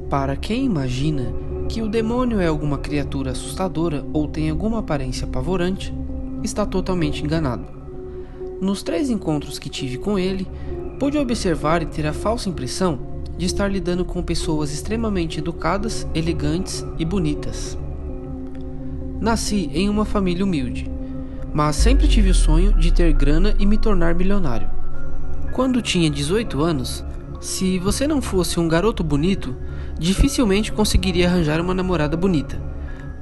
Para quem imagina que o demônio é alguma criatura assustadora ou tem alguma aparência apavorante, está totalmente enganado. Nos 3 encontros que tive com ele, pude observar e ter a falsa impressão de estar lidando com pessoas extremamente educadas, elegantes e bonitas. Nasci em uma família humilde, mas sempre tive o sonho de ter grana e me tornar milionário. Quando tinha 18 anos, se você não fosse um garoto bonito, dificilmente conseguiria arranjar uma namorada bonita.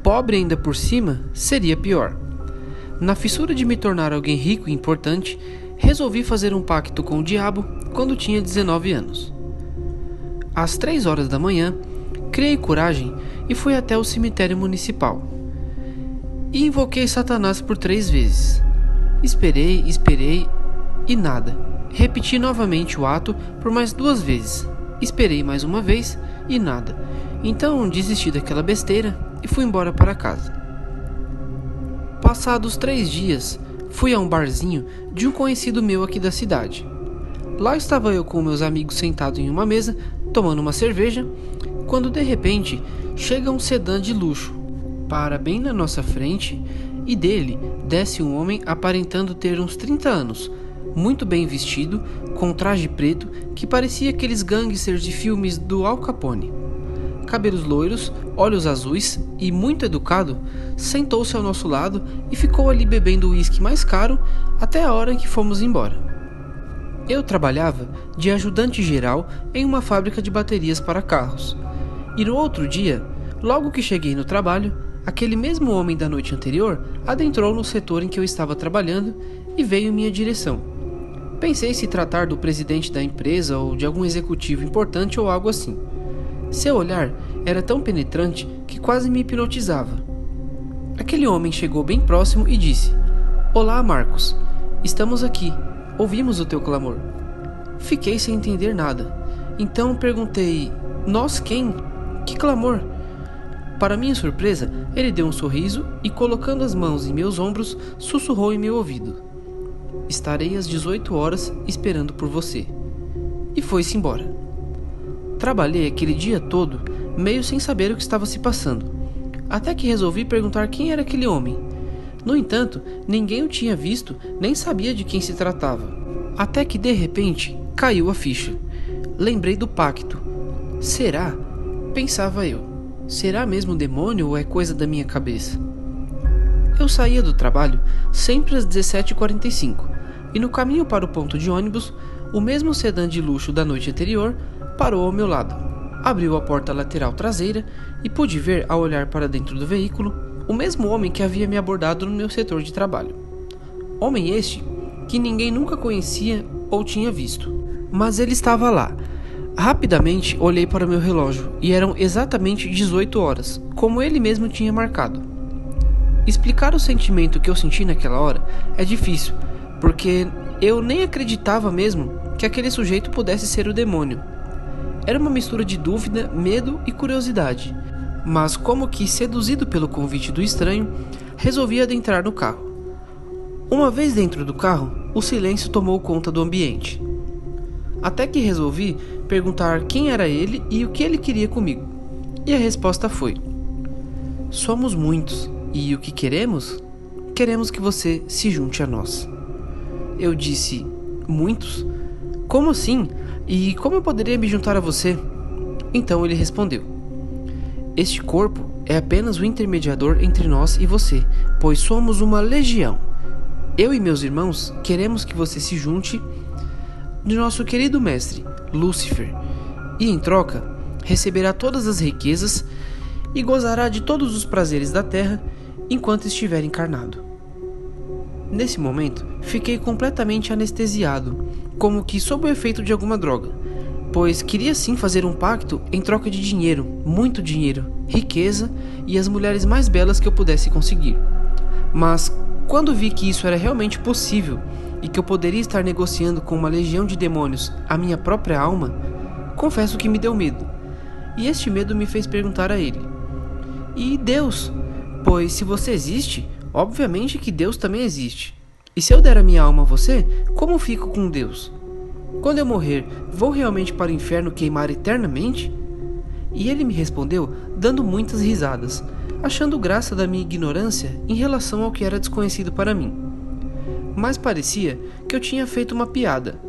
Pobre ainda por cima, seria pior. Na fissura de me tornar alguém rico e importante, resolvi fazer um pacto com o diabo quando tinha 19 anos. Às 3 horas da manhã, criei coragem e fui até o cemitério municipal. E invoquei Satanás por 3 vezes. Esperei e nada. Repeti novamente o ato por mais 2 vezes. Esperei mais uma vez e nada. Então desisti daquela besteira e fui embora para casa. Passados 3 dias, fui a um barzinho de um conhecido meu aqui da cidade. Lá estava eu com meus amigos sentados em uma mesa, tomando uma cerveja, quando de repente chega um sedã de luxo, para bem na nossa frente, e dele desce um homem aparentando ter uns 30 anos, muito bem vestido, com um traje preto que parecia aqueles gangsters de filmes do Al Capone. Cabelos loiros, olhos azuis e muito educado, sentou-se ao nosso lado e ficou ali bebendo o uísque mais caro até a hora em que fomos embora. Eu trabalhava de ajudante geral em uma fábrica de baterias para carros. E no outro dia, logo que cheguei no trabalho, aquele mesmo homem da noite anterior adentrou no setor em que eu estava trabalhando e veio em minha direção. Pensei se tratar do presidente da empresa ou de algum executivo importante ou algo assim. Seu olhar era tão penetrante que quase me hipnotizava. Aquele homem chegou bem próximo e disse: "Olá, Marcos. Estamos aqui. Ouvimos o teu clamor." Fiquei sem entender nada. Então perguntei: "Nós quem? Que clamor?" Para minha surpresa, ele deu um sorriso e, colocando as mãos em meus ombros, sussurrou em meu ouvido: "Estarei às 18 horas esperando por você." E foi-se embora. Trabalhei aquele dia todo, meio sem saber o que estava se passando, até que resolvi perguntar quem era aquele homem. No entanto, ninguém o tinha visto, nem sabia de quem se tratava. Até que de repente, caiu a ficha. Lembrei do pacto. Será? Pensava eu. Será mesmo um demônio ou é coisa da minha cabeça? Eu saía do trabalho sempre às 17h45, e no caminho para o ponto de ônibus, o mesmo sedã de luxo da noite anterior parou ao meu lado, abriu a porta lateral traseira e pude ver, ao olhar para dentro do veículo, o mesmo homem que havia me abordado no meu setor de trabalho. Homem este que ninguém nunca conhecia ou tinha visto, mas ele estava lá. Rapidamente olhei para o meu relógio e eram exatamente 18 horas, como ele mesmo tinha marcado. Explicar o sentimento que eu senti naquela hora é difícil, porque eu nem acreditava mesmo que aquele sujeito pudesse ser o demônio. Era uma mistura de dúvida, medo e curiosidade, mas como que seduzido pelo convite do estranho, resolvi adentrar no carro. Uma vez dentro do carro, o silêncio tomou conta do ambiente. Até que resolvi perguntar quem era ele e o que ele queria comigo. E a resposta foi: "Somos muitos, e o que queremos? Queremos que você se junte a nós." Eu disse: "Muitos? Como assim? E como eu poderia me juntar a você?" Então ele respondeu: "Este corpo é apenas o intermediador entre nós e você, pois somos uma legião. Eu e meus irmãos queremos que você se junte de nosso querido mestre, Lúcifer, e em troca receberá todas as riquezas e gozará de todos os prazeres da terra enquanto estiver encarnado." Nesse momento, fiquei completamente anestesiado, como que sob o efeito de alguma droga, pois queria sim fazer um pacto em troca de dinheiro, muito dinheiro, riqueza e as mulheres mais belas que eu pudesse conseguir. Mas quando vi que isso era realmente possível e que eu poderia estar negociando com uma legião de demônios a minha própria alma, confesso que me deu medo. E este medo me fez perguntar a ele: "E Deus? Pois se você existe, obviamente que Deus também existe. E se eu der a minha alma a você, como fico com Deus? Quando eu morrer, vou realmente para o inferno queimar eternamente?" e ele me respondeu dando muitas risadas, achando graça da minha ignorância em relação ao que era desconhecido para mim. Mas parecia que eu tinha feito uma piada,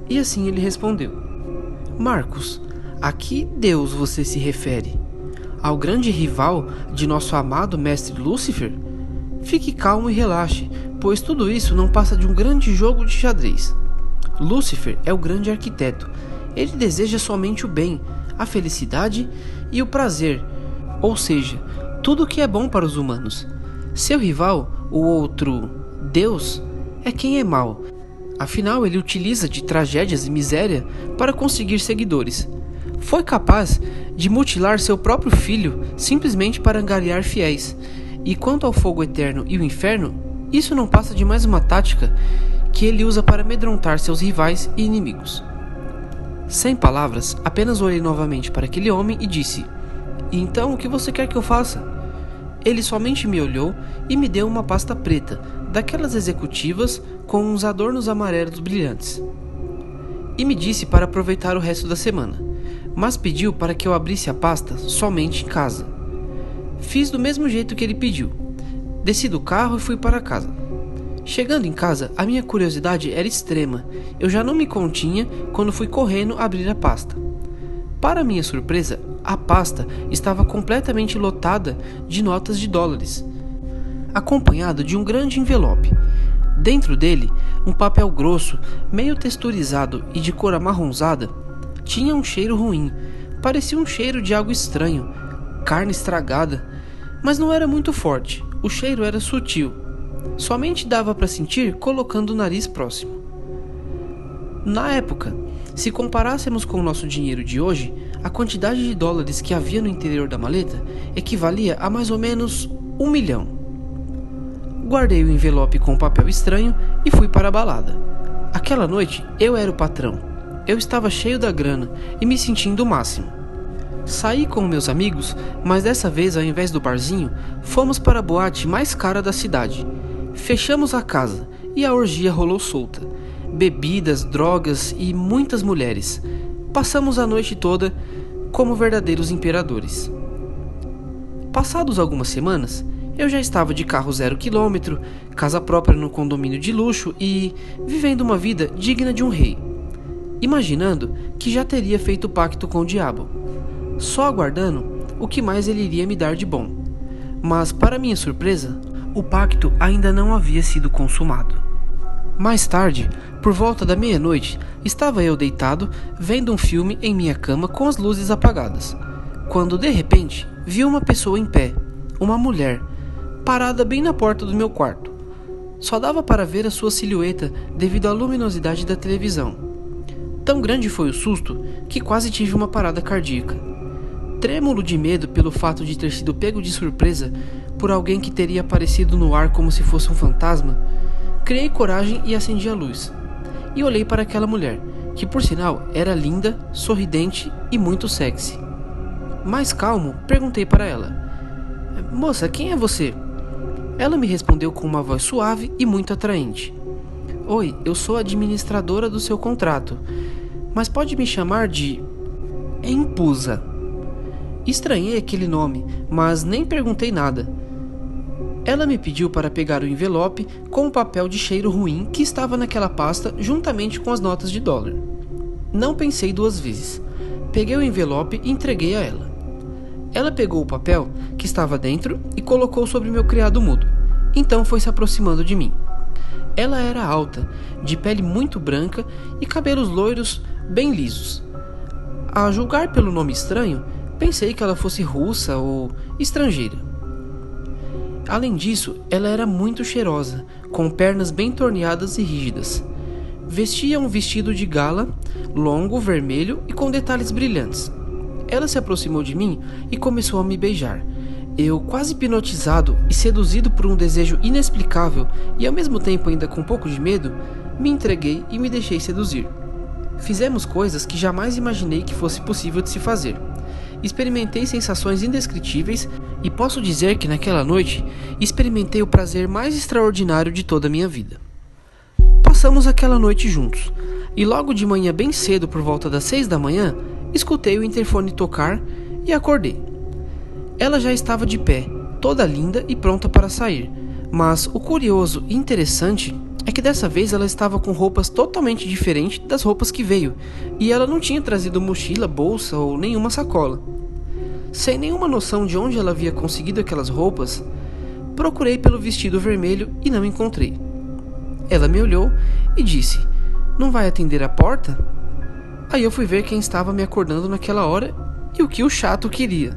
e assim ele respondeu: Marcos, a que Deus você se refere? Ao grande rival de nosso amado mestre Lúcifer? Fique calmo e relaxe, pois tudo isso não passa de um grande jogo de xadrez. Lúcifer é o grande arquiteto. Ele deseja somente o bem, a felicidade e o prazer, ou seja, tudo o que é bom para os humanos. Seu rival, o outro Deus, é quem é mau. Afinal, ele utiliza de tragédias e miséria para conseguir seguidores. Foi capaz de mutilar seu próprio filho simplesmente para angariar fiéis. E quanto ao fogo eterno e o inferno, isso não passa de mais uma tática que ele usa para amedrontar seus rivais e inimigos. Sem palavras, apenas olhei novamente para aquele homem e disse: Então, o que você quer que eu faça? Ele somente me olhou e me deu uma pasta preta, daquelas executivas com uns adornos amarelos brilhantes. E me disse para aproveitar o resto da semana, mas pediu para que eu abrisse a pasta somente em casa. Fiz do mesmo jeito que ele pediu. Desci do carro e fui para casa. Chegando em casa, a minha curiosidade era extrema. Eu já não me continha quando fui correndo abrir a pasta. Para minha surpresa, a pasta estava completamente lotada de notas de dólares, acompanhado de um grande envelope. Dentro dele, um papel grosso, meio texturizado e de cor amarronzada, tinha um cheiro ruim. Parecia um cheiro de algo estranho, carne estragada, mas não era muito forte. O cheiro era sutil. Somente dava para sentir colocando o nariz próximo. Na época, se comparássemos com o nosso dinheiro de hoje, a quantidade de dólares que havia no interior da maleta equivalia a mais ou menos 1 milhão. Guardei o envelope com o papel estranho e fui para a balada. Aquela noite eu era o patrão. Eu estava cheio da grana e me sentindo o máximo. Saí com meus amigos, mas dessa vez, ao invés do barzinho, fomos para a boate mais cara da cidade. Fechamos a casa e a orgia rolou solta. Bebidas, drogas e muitas mulheres. Passamos a noite toda como verdadeiros imperadores. Passados algumas semanas, eu já estava de carro 0 km, casa própria no condomínio de luxo e vivendo uma vida digna de um rei, imaginando que já teria feito pacto com o diabo, só aguardando o que mais ele iria me dar de bom. Mas, para minha surpresa, o pacto ainda não havia sido consumado. Mais tarde, por volta da meia-noite, estava eu deitado, vendo um filme em minha cama com as luzes apagadas, quando de repente vi uma pessoa em pé, uma mulher, parada bem na porta do meu quarto. Só dava para ver a sua silhueta devido à luminosidade da televisão. Tão grande foi o susto que quase tive uma parada cardíaca. Trêmulo de medo pelo fato de ter sido pego de surpresa por alguém que teria aparecido no ar como se fosse um fantasma, criei coragem e acendi a luz. E olhei para aquela mulher, que por sinal era linda, sorridente e muito sexy. Mais calmo, perguntei para ela: Moça, quem é você? Ela me respondeu com uma voz suave e muito atraente: Oi, eu sou a administradora do seu contrato, mas pode me chamar de Empusa. Estranhei aquele nome, mas nem perguntei nada. Ela me pediu para pegar o envelope com o papel de cheiro ruim que estava naquela pasta juntamente com as notas de dólar. Não pensei duas vezes. Peguei o envelope e entreguei a ela. Ela pegou o papel que estava dentro e colocou sobre meu criado mudo. Então foi se aproximando de mim. Ela era alta, de pele muito branca e cabelos loiros bem lisos. A julgar pelo nome estranho, pensei que ela fosse russa ou estrangeira. Além disso, ela era muito cheirosa, com pernas bem torneadas e rígidas. Vestia um vestido de gala, longo, vermelho e com detalhes brilhantes. Ela se aproximou de mim e começou a me beijar. Eu, quase hipnotizado e seduzido por um desejo inexplicável e ao mesmo tempo ainda com um pouco de medo, me entreguei e me deixei seduzir. Fizemos coisas que jamais imaginei que fosse possível de se fazer. Experimentei sensações indescritíveis e posso dizer que naquela noite experimentei o prazer mais extraordinário de toda a minha vida. Passamos aquela noite juntos e logo de manhã bem cedo, por volta das 6 da manhã, escutei o interfone tocar e acordei. Ela já estava de pé, toda linda e pronta para sair, mas o curioso e interessante é que dessa vez ela estava com roupas totalmente diferentes das roupas que veio, e ela não tinha trazido mochila, bolsa ou nenhuma sacola. Sem nenhuma noção de onde ela havia conseguido aquelas roupas, procurei pelo vestido vermelho e não encontrei. Ela me olhou e disse: "Não vai atender a porta?" Aí eu fui ver quem estava me acordando naquela hora e o que o chato queria.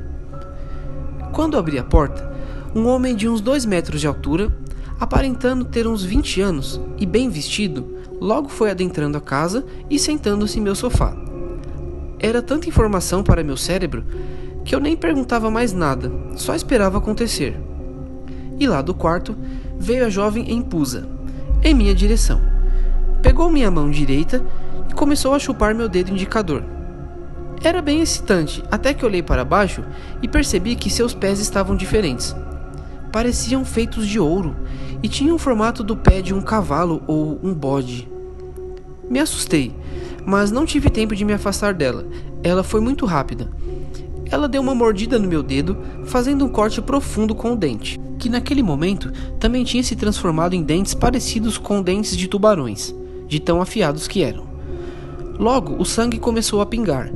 Quando abri a porta, um homem de uns 2 metros de altura, aparentando ter uns 20 anos e bem vestido, logo foi adentrando a casa e sentando-se em meu sofá. Era tanta informação para meu cérebro que eu nem perguntava mais nada, só esperava acontecer. E lá do quarto veio a jovem Empusa, em minha direção. Pegou minha mão direita e começou a chupar meu dedo indicador. Era bem excitante, até que olhei para baixo e percebi que seus pés estavam diferentes. Pareciam feitos de ouro e tinham o formato do pé de um cavalo ou um bode. Me assustei, mas não tive tempo de me afastar dela. Ela foi muito rápida. Ela deu uma mordida no meu dedo, fazendo um corte profundo com o dente, que naquele momento também tinha se transformado em dentes parecidos com dentes de tubarões, de tão afiados que eram. Logo, o sangue começou a pingar,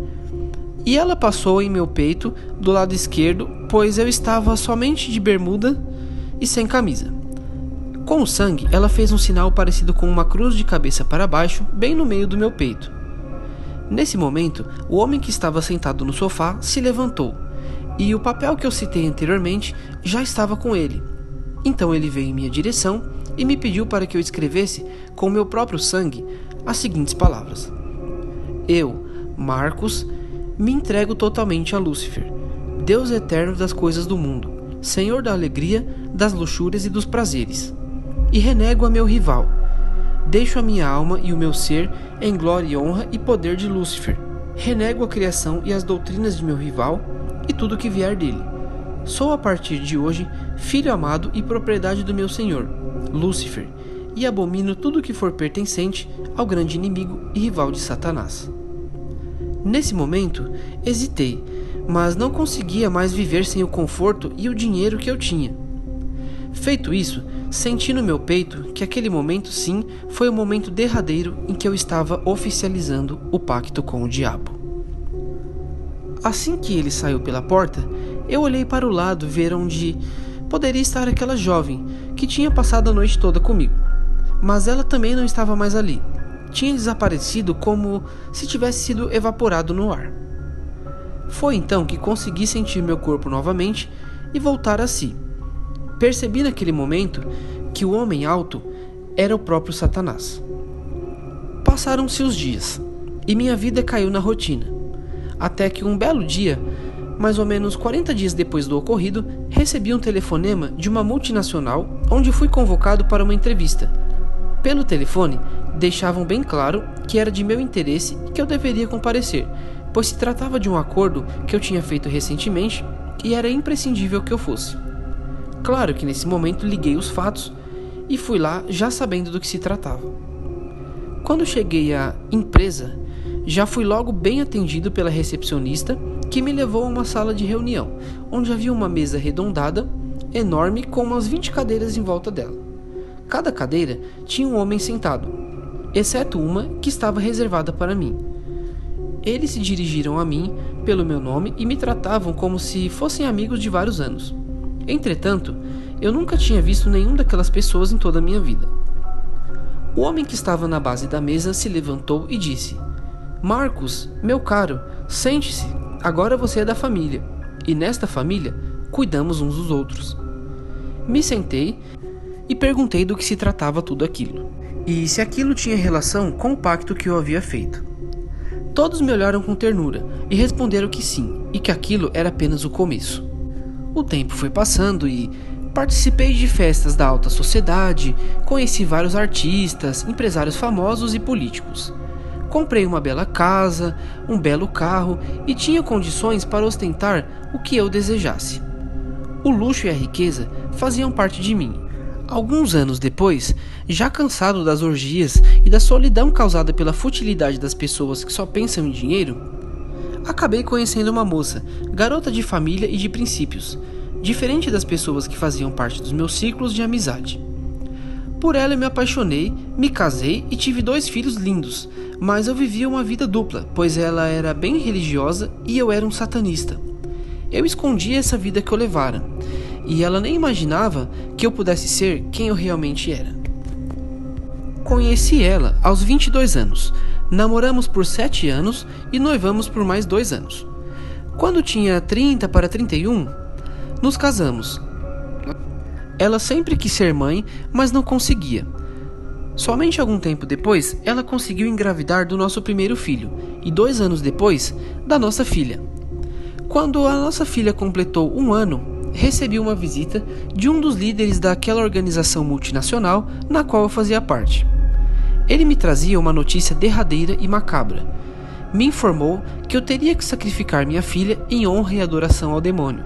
e ela passou em meu peito do lado esquerdo, pois eu estava somente de bermuda e sem camisa. Com o sangue, ela fez um sinal parecido com uma cruz de cabeça para baixo, bem no meio do meu peito. Nesse momento, o homem que estava sentado no sofá se levantou, e o papel que eu citei anteriormente já estava com ele. Então ele veio em minha direção e me pediu para que eu escrevesse com meu próprio sangue as seguintes palavras: "Eu, Marcos, me entrego totalmente a Lúcifer, Deus eterno das coisas do mundo, Senhor da alegria, das luxúrias e dos prazeres. E renego a meu rival. Deixo a minha alma e o meu ser em glória e honra e poder de Lúcifer. Renego a criação e as doutrinas de meu rival e tudo que vier dele. Sou a partir de hoje filho amado e propriedade do meu Senhor, Lúcifer, e abomino tudo que for pertencente ao grande inimigo e rival de Satanás." Nesse momento, hesitei, mas não conseguia mais viver sem o conforto e o dinheiro que eu tinha. Feito isso, senti no meu peito que aquele momento sim foi o momento derradeiro em que eu estava oficializando o pacto com o diabo. Assim que ele saiu pela porta, eu olhei para o lado ver onde poderia estar aquela jovem que tinha passado a noite toda comigo. Mas ela também não estava mais ali. Tinha desaparecido como se tivesse sido evaporado no ar. Foi então que consegui sentir meu corpo novamente e voltar a si. Percebi naquele momento que o homem alto era o próprio Satanás. Passaram-se os dias e minha vida caiu na rotina, até que um belo dia, mais ou menos 40 dias depois do ocorrido, recebi um telefonema de uma multinacional onde fui convocado para uma entrevista. Pelo telefone, deixavam bem claro que era de meu interesse e que eu deveria comparecer, pois se tratava de um acordo que eu tinha feito recentemente e era imprescindível que eu fosse. Claro que nesse momento liguei os fatos e fui lá já sabendo do que se tratava. Quando cheguei à empresa, já fui logo bem atendido pela recepcionista, que me levou a uma sala de reunião, onde havia uma mesa arredondada, enorme, com umas 20 cadeiras em volta dela. Cada cadeira tinha um homem sentado, exceto uma que estava reservada para mim. Eles se dirigiram a mim pelo meu nome e me tratavam como se fossem amigos de vários anos. Entretanto, eu nunca tinha visto nenhum daquelas pessoas em toda a minha vida. O homem que estava na base da mesa se levantou e disse: "Marcos, meu caro, sente-se, agora você é da família, e nesta família cuidamos uns dos outros." Me sentei e perguntei do que se tratava tudo aquilo, e se aquilo tinha relação com o pacto que eu havia feito. Todos me olharam com ternura e responderam que sim, e que aquilo era apenas o começo. O tempo foi passando e participei de festas da alta sociedade, conheci vários artistas, empresários famosos e políticos. Comprei uma bela casa, um belo carro e tinha condições para ostentar o que eu desejasse. O luxo e a riqueza faziam parte de mim. Alguns anos depois, já cansado das orgias e da solidão causada pela futilidade das pessoas que só pensam em dinheiro, acabei conhecendo uma moça, garota de família e de princípios, diferente das pessoas que faziam parte dos meus ciclos de amizade. Por ela eu me apaixonei, me casei e tive 2 filhos lindos, mas eu vivia uma vida dupla, pois ela era bem religiosa e eu era um satanista. Eu escondia essa vida que eu levara, e ela nem imaginava que eu pudesse ser quem eu realmente era. Conheci ela aos 22 anos, namoramos por 7 anos e noivamos por mais 2 anos. Quando tinha 30 para 31, nos casamos. Ela sempre quis ser mãe, mas não conseguia. Somente algum tempo depois, ela conseguiu engravidar do nosso primeiro filho, e 2 anos depois, da nossa filha. Quando a nossa filha completou 1 ano, recebi uma visita de um dos líderes daquela organização multinacional na qual eu fazia parte. Ele me trazia uma notícia derradeira e macabra. Me informou que eu teria que sacrificar minha filha em honra e adoração ao demônio,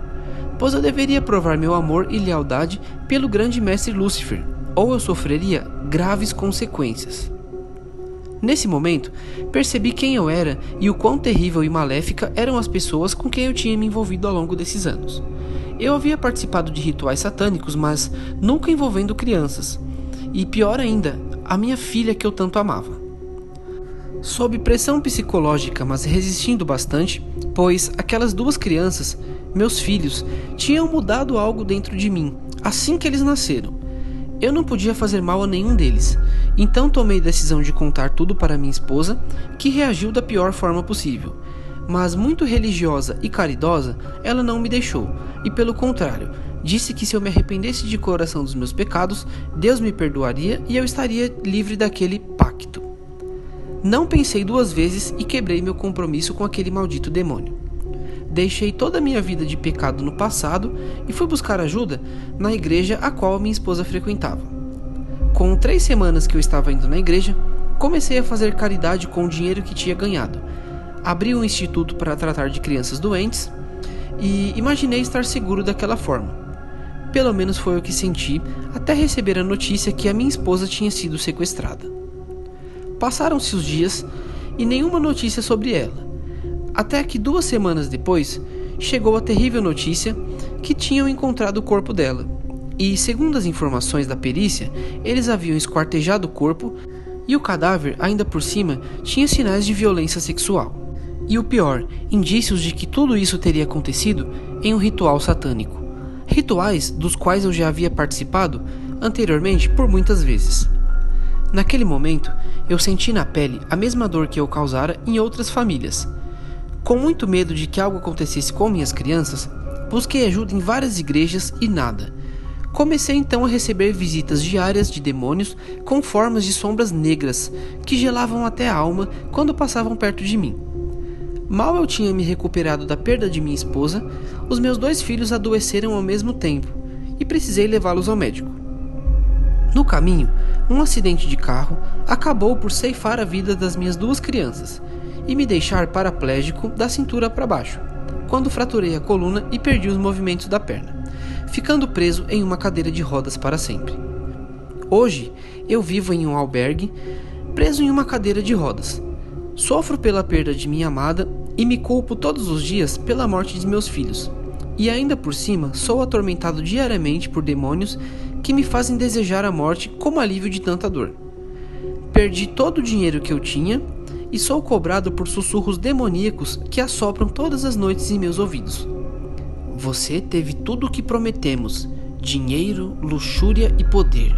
pois eu deveria provar meu amor e lealdade pelo grande mestre Lúcifer, ou eu sofreria graves consequências. Nesse momento, percebi quem eu era e o quão terrível e maléfica eram as pessoas com quem eu tinha me envolvido ao longo desses anos. Eu havia participado de rituais satânicos, mas nunca envolvendo crianças, e pior ainda, a minha filha que eu tanto amava. Sob pressão psicológica, mas resistindo bastante, pois aquelas 2 crianças, meus filhos, tinham mudado algo dentro de mim assim que eles nasceram. Eu não podia fazer mal a nenhum deles, então tomei a decisão de contar tudo para minha esposa, que reagiu da pior forma possível. Mas muito religiosa e caridosa, ela não me deixou, e pelo contrário, disse que se eu me arrependesse de coração dos meus pecados, Deus me perdoaria e eu estaria livre daquele pacto. Não pensei 2 vezes e quebrei meu compromisso com aquele maldito demônio. Deixei toda a minha vida de pecado no passado e fui buscar ajuda na igreja a qual minha esposa frequentava. Com 3 semanas que eu estava indo na igreja, comecei a fazer caridade com o dinheiro que tinha ganhado. Abri um instituto para tratar de crianças doentes e imaginei estar seguro daquela forma. Pelo menos foi o que senti até receber a notícia que a minha esposa tinha sido sequestrada. Passaram-se os dias e nenhuma notícia sobre ela. Até que 2 semanas depois, chegou a terrível notícia que tinham encontrado o corpo dela. E, segundo as informações da perícia, eles haviam esquartejado o corpo e o cadáver, ainda por cima, tinha sinais de violência sexual. E o pior, indícios de que tudo isso teria acontecido em um ritual satânico. Rituais dos quais eu já havia participado anteriormente por muitas vezes. Naquele momento, eu senti na pele a mesma dor que eu causara em outras famílias. Com muito medo de que algo acontecesse com minhas crianças, busquei ajuda em várias igrejas e nada. Comecei então a receber visitas diárias de demônios com formas de sombras negras que gelavam até a alma quando passavam perto de mim. Mal eu tinha me recuperado da perda de minha esposa, os meus 2 filhos adoeceram ao mesmo tempo e precisei levá-los ao médico. No caminho, um acidente de carro acabou por ceifar a vida das minhas 2 crianças e me deixar paraplégico da cintura para baixo, quando fraturei a coluna e perdi os movimentos da perna, ficando preso em uma cadeira de rodas para sempre. Hoje, eu vivo em um albergue, preso em uma cadeira de rodas. Sofro pela perda de minha amada e me culpo todos os dias pela morte de meus filhos. E ainda por cima, sou atormentado diariamente por demônios que me fazem desejar a morte como alívio de tanta dor. Perdi todo o dinheiro que eu tinha e sou cobrado por sussurros demoníacos que assopram todas as noites em meus ouvidos. Você teve tudo o que prometemos, dinheiro, luxúria e poder.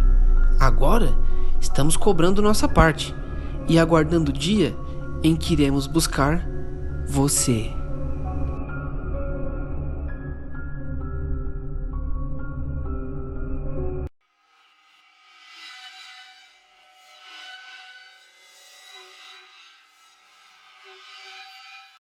Agora, estamos cobrando nossa parte e aguardando o dia em que iremos buscar você.